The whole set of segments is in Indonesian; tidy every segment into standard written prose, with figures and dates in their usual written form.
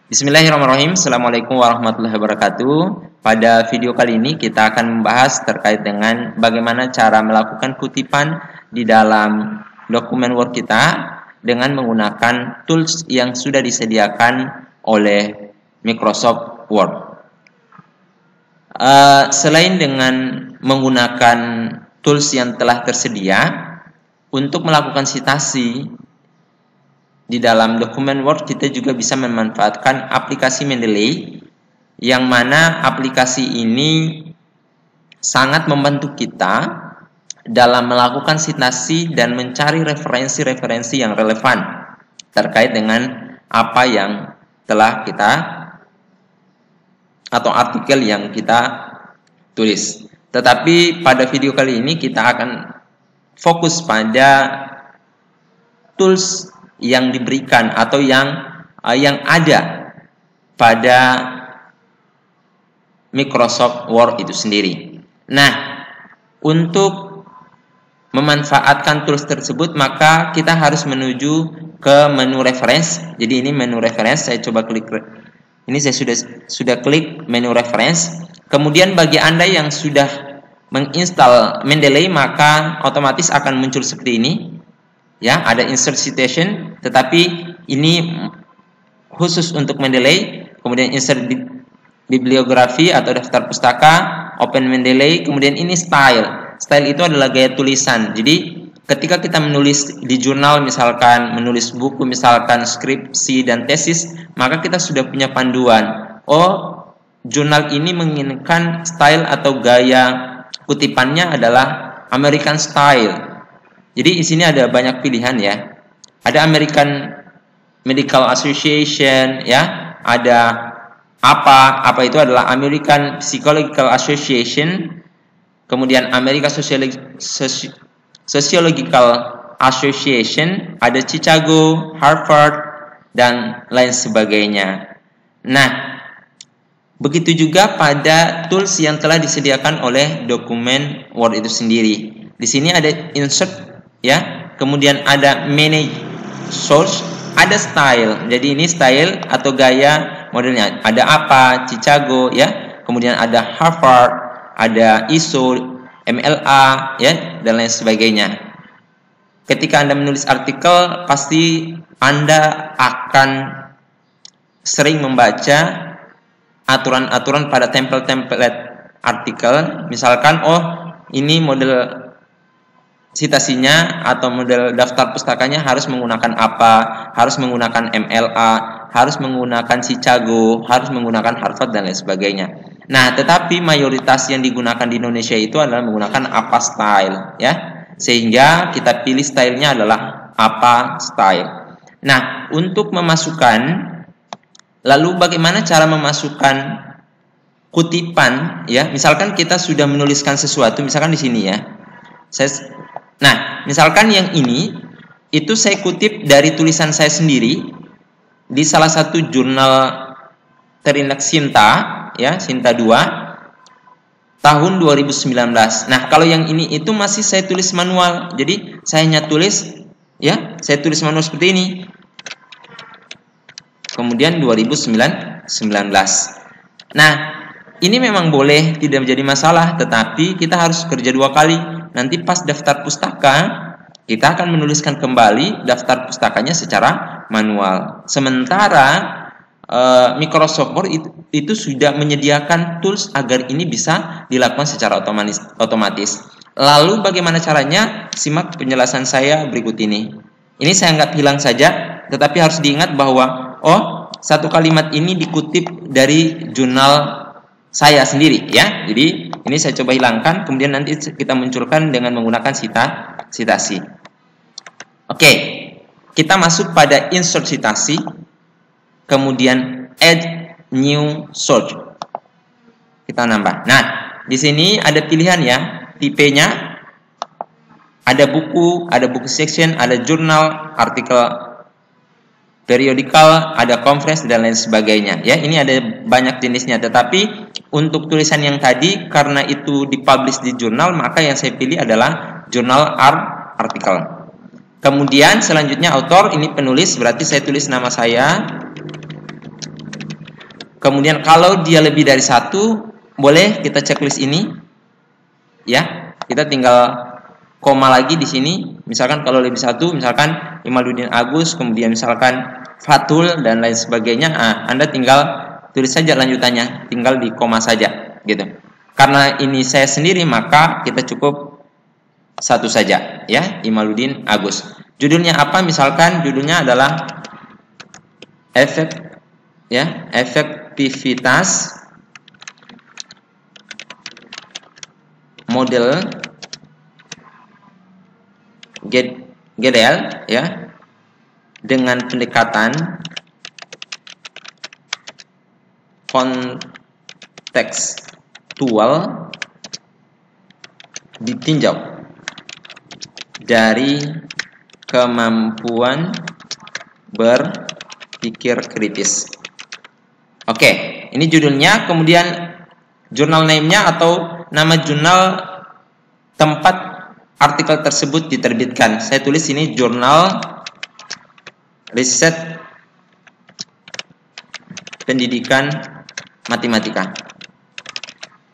Bismillahirrahmanirrahim. Assalamualaikum warahmatullahi wabarakatuh. Pada video kali ini kita akan membahas terkait dengan bagaimana cara melakukan kutipan di dalam dokumen Word kita dengan menggunakan tools yang sudah disediakan oleh Microsoft Word. Selain dengan menggunakan tools yang telah tersedia, untuk melakukan citasi di dalam dokumen Word kita juga bisa memanfaatkan aplikasi Mendeley, yang mana aplikasi ini sangat membantu kita dalam melakukan citasi dan mencari referensi-referensi yang relevan terkait dengan apa yang telah kita atau artikel yang kita tulis. Tetapi pada video kali ini kita akan fokus pada tools yang diberikan atau yang ada pada Microsoft Word itu sendiri. Nah, untuk memanfaatkan tools tersebut maka kita harus menuju ke menu reference. Jadi ini menu reference, saya coba klik. Ini saya sudah klik menu reference. Kemudian bagi Anda yang sudah menginstal Mendeley maka otomatis akan muncul seperti ini. Ya, ada insert citation, tetapi ini khusus untuk Mendeley. Kemudian insert bibliografi atau daftar pustaka, open Mendeley. Kemudian ini style. Style itu adalah gaya tulisan. Jadi ketika kita menulis di jurnal, misalkan menulis buku, misalkan skripsi dan tesis, maka kita sudah punya panduan. Oh, jurnal ini menginginkan style atau gaya kutipannya adalah American style. Jadi di sini ada banyak pilihan ya. Ada American Medical Association ya, ada apa itu adalah American Psychological Association, kemudian American Sociological Association, ada Chicago, Harvard dan lain sebagainya. Nah, begitu juga pada tools yang telah disediakan oleh dokumen Word itu sendiri. Di sini ada insert ya, kemudian ada manage source, ada style. Jadi ini style atau gaya modelnya. Ada apa, Chicago ya, kemudian ada Harvard, ada ISO, MLA ya, dan lain sebagainya. Ketika Anda menulis artikel, pasti Anda akan sering membaca aturan-aturan pada template artikel. Misalkan, oh ini model citasinya atau model daftar pustakanya harus menggunakan apa, harus menggunakan MLA, harus menggunakan Chicago, harus menggunakan Harvard dan lain sebagainya. Nah, tetapi mayoritas yang digunakan di Indonesia itu adalah menggunakan apa style ya, sehingga kita pilih stylenya adalah apa style. Nah, untuk memasukkan, lalu bagaimana cara memasukkan kutipan ya? Misalkan kita sudah menuliskan sesuatu, misalkan di sini ya. Nah, misalkan yang ini itu saya kutip dari tulisan saya sendiri di salah satu jurnal terindeks Sinta ya, Sinta 2 tahun 2019. Nah, kalau yang ini itu masih saya tulis manual. Jadi saya hanya tulis ya, saya tulis manual seperti ini. Kemudian 2019. Nah, ini memang boleh, tidak menjadi masalah, tetapi kita harus kerja 2 kali. Nanti pas daftar pustaka, kita akan menuliskan kembali daftar pustakanya secara manual. Sementara Microsoft Word itu sudah menyediakan tools agar ini bisa dilakukan secara otomatis. Lalu bagaimana caranya? Simak penjelasan saya berikut ini. Ini saya anggap hilang saja, tetapi harus diingat bahwa oh, satu kalimat ini dikutip dari jurnal saya sendiri ya. Jadi ini saya coba hilangkan, kemudian nanti kita munculkan dengan menggunakan citasi. Oke, kita masuk pada insert citasi, kemudian add new source. Kita nambah. Nah, di sini ada pilihan ya, tipenya. Ada buku section, ada jurnal, artikel periodical, ada conference dan lain sebagainya. Ya, ini ada banyak jenisnya. Tetapi untuk tulisan yang tadi, karena itu dipublish di jurnal, maka yang saya pilih adalah jurnal artikel. Kemudian selanjutnya author, ini penulis, berarti saya tulis nama saya. Kemudian kalau dia lebih dari 1, boleh kita checklist ini. Ya, kita tinggal koma lagi di sini. Misalkan kalau lebih 1, misalkan Imaluddin Agus, kemudian misalkan Fatul dan lain sebagainya. Anda tinggal tulis saja lanjutannya, tinggal di koma saja gitu. Karena ini saya sendiri, maka kita cukup 1 saja, ya, Imaluddin Agus. Judulnya apa? Misalkan judulnya adalah efektivitas model GDL, ya, dengan pendekatan kontekstual ditinjau dari kemampuan berpikir kritis. Oke, ini judulnya. Kemudian jurnal name-nya atau nama jurnal tempat artikel tersebut diterbitkan. Saya tulis ini jurnal riset pendidikan matematika.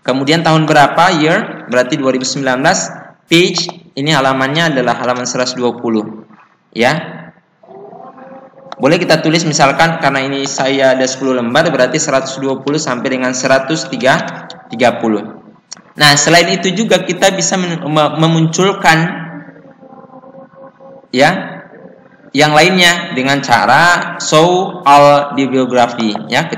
Kemudian tahun berapa? Year, berarti 2019. Page, ini halamannya adalah halaman 120. Ya. Boleh kita tulis misalkan, karena ini saya ada 10 lembar, berarti 120 sampai dengan 130. Nah, selain itu juga kita bisa memunculkan, ya, yang lainnya dengan cara show all di biografi, ya.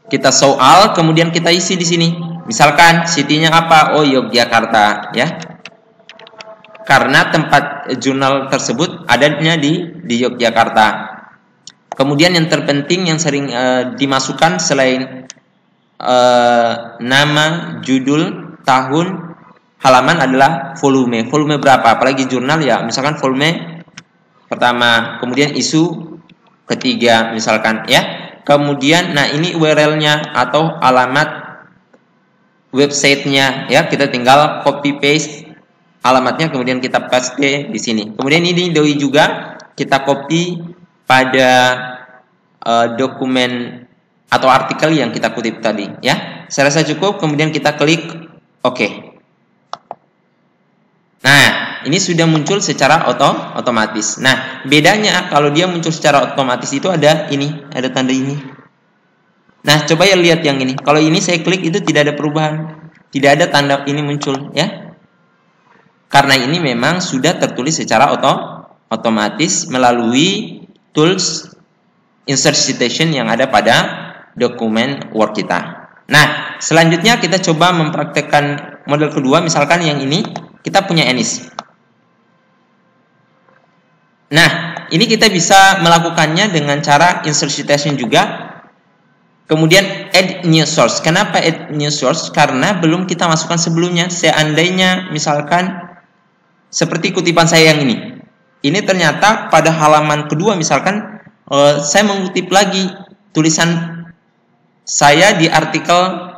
Kita show all, kemudian kita isi di sini. Misalkan city-nya apa? Oh, Yogyakarta, ya. Karena tempat jurnal tersebut adanya di Yogyakarta. Kemudian yang terpenting yang sering dimasukkan selain nama, judul, tahun, halaman adalah volume. Volume berapa? Apalagi jurnal, ya, misalkan volume pertama, kemudian isu ketiga misalkan, ya. Kemudian nah ini URL-nya atau alamat website-nya, ya. Kita tinggal copy paste alamatnya, kemudian kita paste di sini. Kemudian ini doi juga kita copy pada dokumen atau artikel yang kita kutip tadi, ya. Saya rasa cukup. Kemudian kita klik OK. Nah, ini sudah muncul secara otomatis. Nah, bedanya kalau dia muncul secara otomatis itu ada ini, ada tanda ini. Nah, coba ya lihat yang ini. Kalau ini saya klik itu tidak ada perubahan, tidak ada tanda ini muncul, ya. Karena ini memang sudah tertulis secara otomatis melalui tools insert citation yang ada pada dokumen Word kita. Nah, selanjutnya kita coba mempraktekkan model kedua. Misalkan yang ini kita punya Enis. Nah, ini kita bisa melakukannya dengan cara insert citation juga. Kemudian add new source. Kenapa add new source? Karena belum kita masukkan sebelumnya. Seandainya misalkan seperti kutipan saya yang ini. Ini ternyata pada halaman kedua misalkan saya mengutip lagi tulisan saya di artikel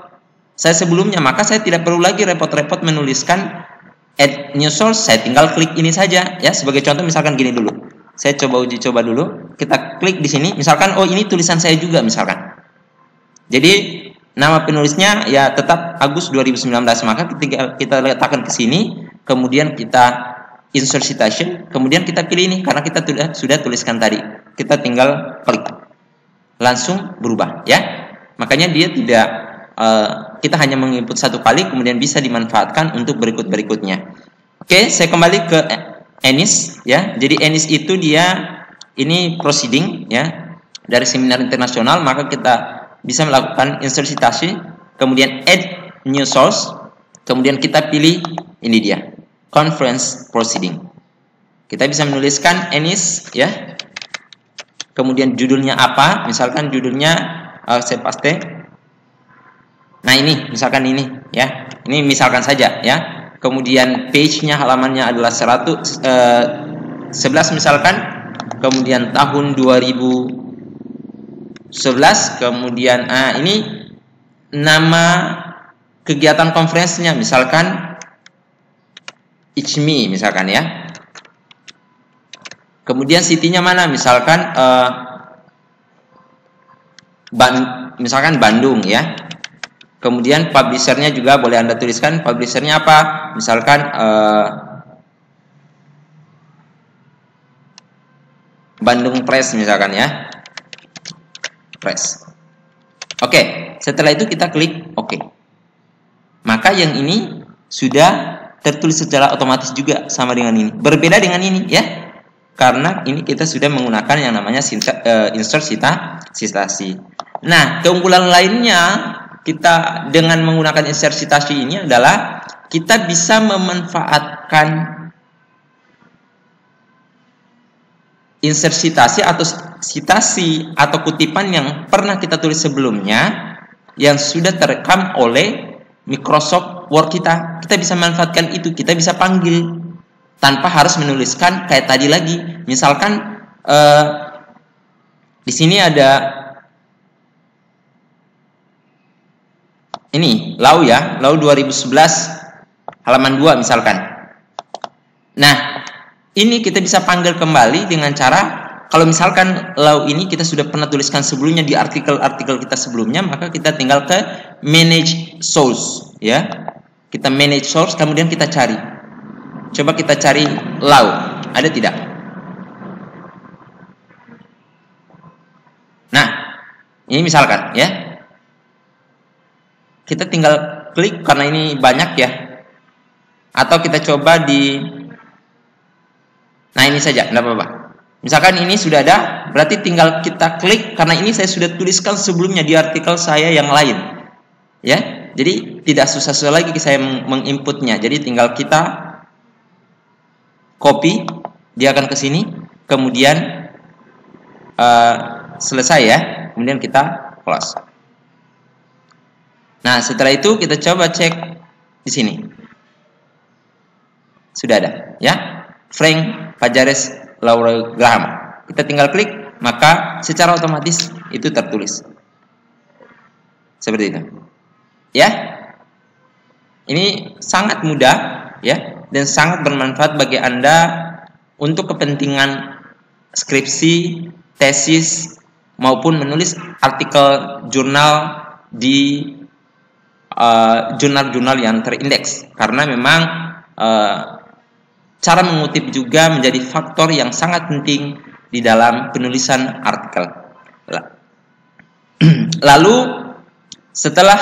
saya sebelumnya, maka saya tidak perlu lagi repot-repot menuliskan add new source. Saya tinggal klik ini saja, ya. Sebagai contoh misalkan gini dulu. Saya coba uji coba dulu. Kita klik di sini. Misalkan oh ini tulisan saya juga misalkan. Jadi nama penulisnya ya tetap Agus 2019. Maka ketika kita letakkan ke sini, kemudian kita insert citation, kemudian kita pilih ini karena kita sudah tuliskan tadi. Kita tinggal klik. Langsung berubah, ya. Makanya dia tidak kita hanya menginput satu kali, kemudian bisa dimanfaatkan untuk berikut-berikutnya. Oke, saya kembali ke Enis, ya. Jadi Enis itu dia ini proceeding, ya, dari seminar internasional. Maka kita bisa melakukan insert citation, kemudian add new source, kemudian kita pilih ini dia conference proceeding. Kita bisa menuliskan Enis, ya. Kemudian judulnya apa? Misalkan judulnya saya paste. Nah ini, misalkan ini, ya. Ini misalkan saja, ya. Kemudian page-nya halamannya adalah 11 misalkan. Kemudian tahun 2011. Kemudian ini nama kegiatan konferensinya misalkan ICMI misalkan, ya. Kemudian city-nya mana? Misalkan misalkan Bandung ya. Kemudian publishernya juga boleh Anda tuliskan publishernya apa, misalkan Bandung Press misalkan ya, Press. Oke, setelah itu kita klik OK. Maka yang ini sudah tertulis secara otomatis juga sama dengan ini. Berbeda dengan ini ya, karena ini kita sudah menggunakan yang namanya insert citasi. Nah, keunggulan lainnya kita dengan menggunakan insert citasi ini adalah kita bisa memanfaatkan insert citasi atau kutipan yang pernah kita tulis sebelumnya yang sudah terekam oleh Microsoft Word kita. Kita bisa manfaatkan itu, kita bisa panggil tanpa harus menuliskan kayak tadi lagi. Misalkan di sini ada ini Lau ya, Lau 2011 halaman 2 misalkan. Nah, ini kita bisa panggil kembali dengan cara, kalau misalkan Lau ini kita sudah pernah tuliskan sebelumnya di artikel-artikel kita sebelumnya, maka kita tinggal ke manage source ya. Kita manage source, kemudian kita cari. Coba kita cari Lau, ada tidak? Nah, ini misalkan ya. Kita tinggal klik karena ini banyak ya. Atau kita coba di, nah ini saja, tidak apa-apa. Misalkan ini sudah ada, berarti tinggal kita klik karena ini saya sudah tuliskan sebelumnya di artikel saya yang lain. Ya, jadi tidak susah-susah lagi saya menginputnya. Jadi tinggal kita copy, dia akan ke sini, kemudian selesai ya. Kemudian kita close. Nah, setelah itu kita coba cek di sini. Sudah ada, ya. Frank Pajares Laura Graham. Kita tinggal klik, maka secara otomatis itu tertulis. Seperti itu. Ya. Ini sangat mudah ya dan sangat bermanfaat bagi Anda untuk kepentingan skripsi, tesis maupun menulis artikel jurnal di jurnal-jurnal yang terindeks, karena memang cara mengutip juga menjadi faktor yang sangat penting di dalam penulisan artikel. Lalu setelah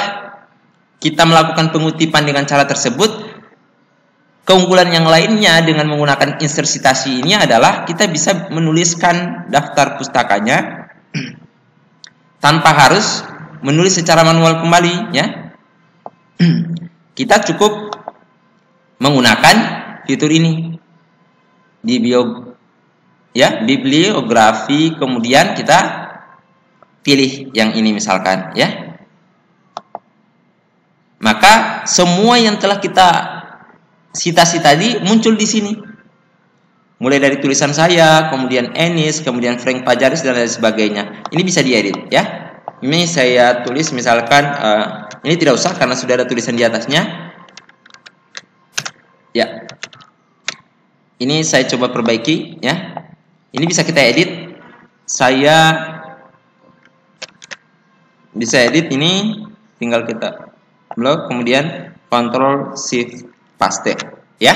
kita melakukan pengutipan dengan cara tersebut, keunggulan yang lainnya dengan menggunakan insert citasi ini adalah kita bisa menuliskan daftar pustakanya tanpa harus menulis secara manual kembali ya. Kita cukup menggunakan fitur ini di bibliografi, kemudian kita pilih yang ini misalkan ya. Maka semua yang telah kita citasi tadi muncul di sini. Mulai dari tulisan saya, kemudian Enis, kemudian Frank Pajares dan lain sebagainya. Ini bisa diedit ya. Ini saya tulis misalkan ini tidak usah karena sudah ada tulisan di atasnya. Ya. Ini saya coba perbaiki ya. Ini bisa kita edit. Saya bisa edit ini, tinggal kita blok, kemudian Ctrl Shift paste ya.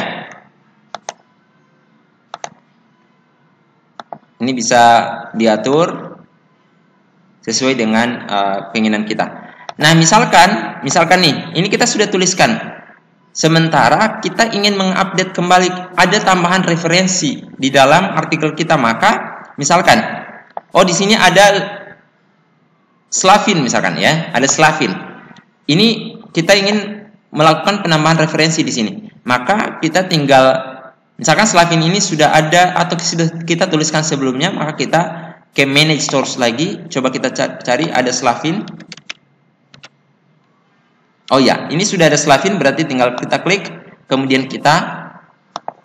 Ini bisa diatur sesuai dengan keinginan kita. Nah, misalkan nih, ini kita sudah tuliskan. Sementara kita ingin mengupdate kembali, ada tambahan referensi di dalam artikel kita, maka misalkan, oh di sini ada Slavin misalkan ya, ada Slavin. Ini kita ingin melakukan penambahan referensi di sini, maka kita tinggal, misalkan Slavin ini sudah ada atau sudah kita tuliskan sebelumnya, maka kita ke manage source lagi, coba kita cari ada Slavin. Oh ya, ini sudah ada Slavin, berarti tinggal kita klik, kemudian kita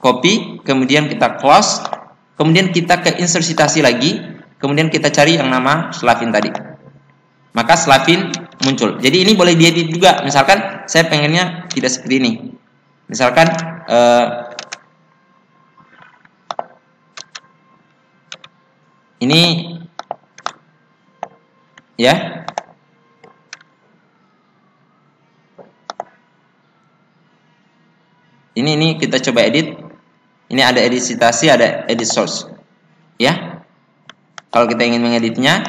copy, kemudian kita close, kemudian kita ke insert citasi lagi, kemudian kita cari yang nama Slavin tadi. Maka Slavin muncul. Jadi ini boleh diedit juga. Misalkan saya pengennya tidak seperti ini. Misalkan ini ya. Ini kita coba edit. Ini ada edit citasi, ada edit source. Ya. Kalau kita ingin mengeditnya,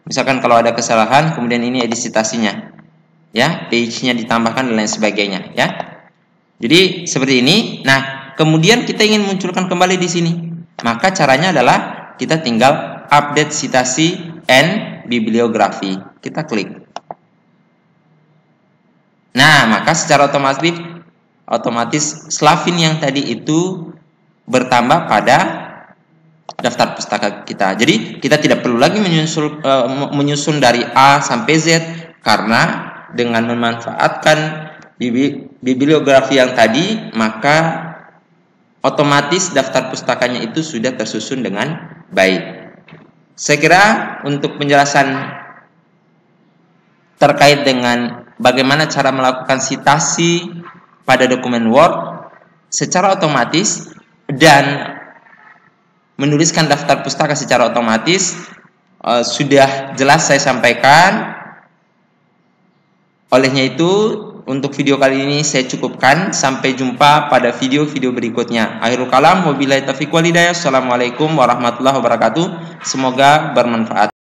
misalkan kalau ada kesalahan, kemudian ini edit citasinya. Ya, page-nya ditambahkan dan lain sebagainya, ya. Jadi seperti ini. Nah, kemudian kita ingin munculkan kembali di sini. Maka caranya adalah kita tinggal update citasi and bibliografi. Kita klik. Nah, maka secara otomatis Slavin yang tadi itu bertambah pada daftar pustaka kita. Jadi kita tidak perlu lagi menyusun dari A sampai Z, karena dengan memanfaatkan bibliografi yang tadi, maka otomatis daftar pustakanya itu sudah tersusun dengan baik. Saya kira untuk penjelasan terkait dengan bagaimana cara melakukan citasi pada dokumen Word secara otomatis dan menuliskan daftar pustaka secara otomatis sudah jelas saya sampaikan. Olehnya itu, untuk video kali ini saya cukupkan. Sampai jumpa pada video-video berikutnya. Akhirul kalam, wabillahi taufiq wal hidayah. Assalamualaikum warahmatullahi wabarakatuh. Semoga bermanfaat.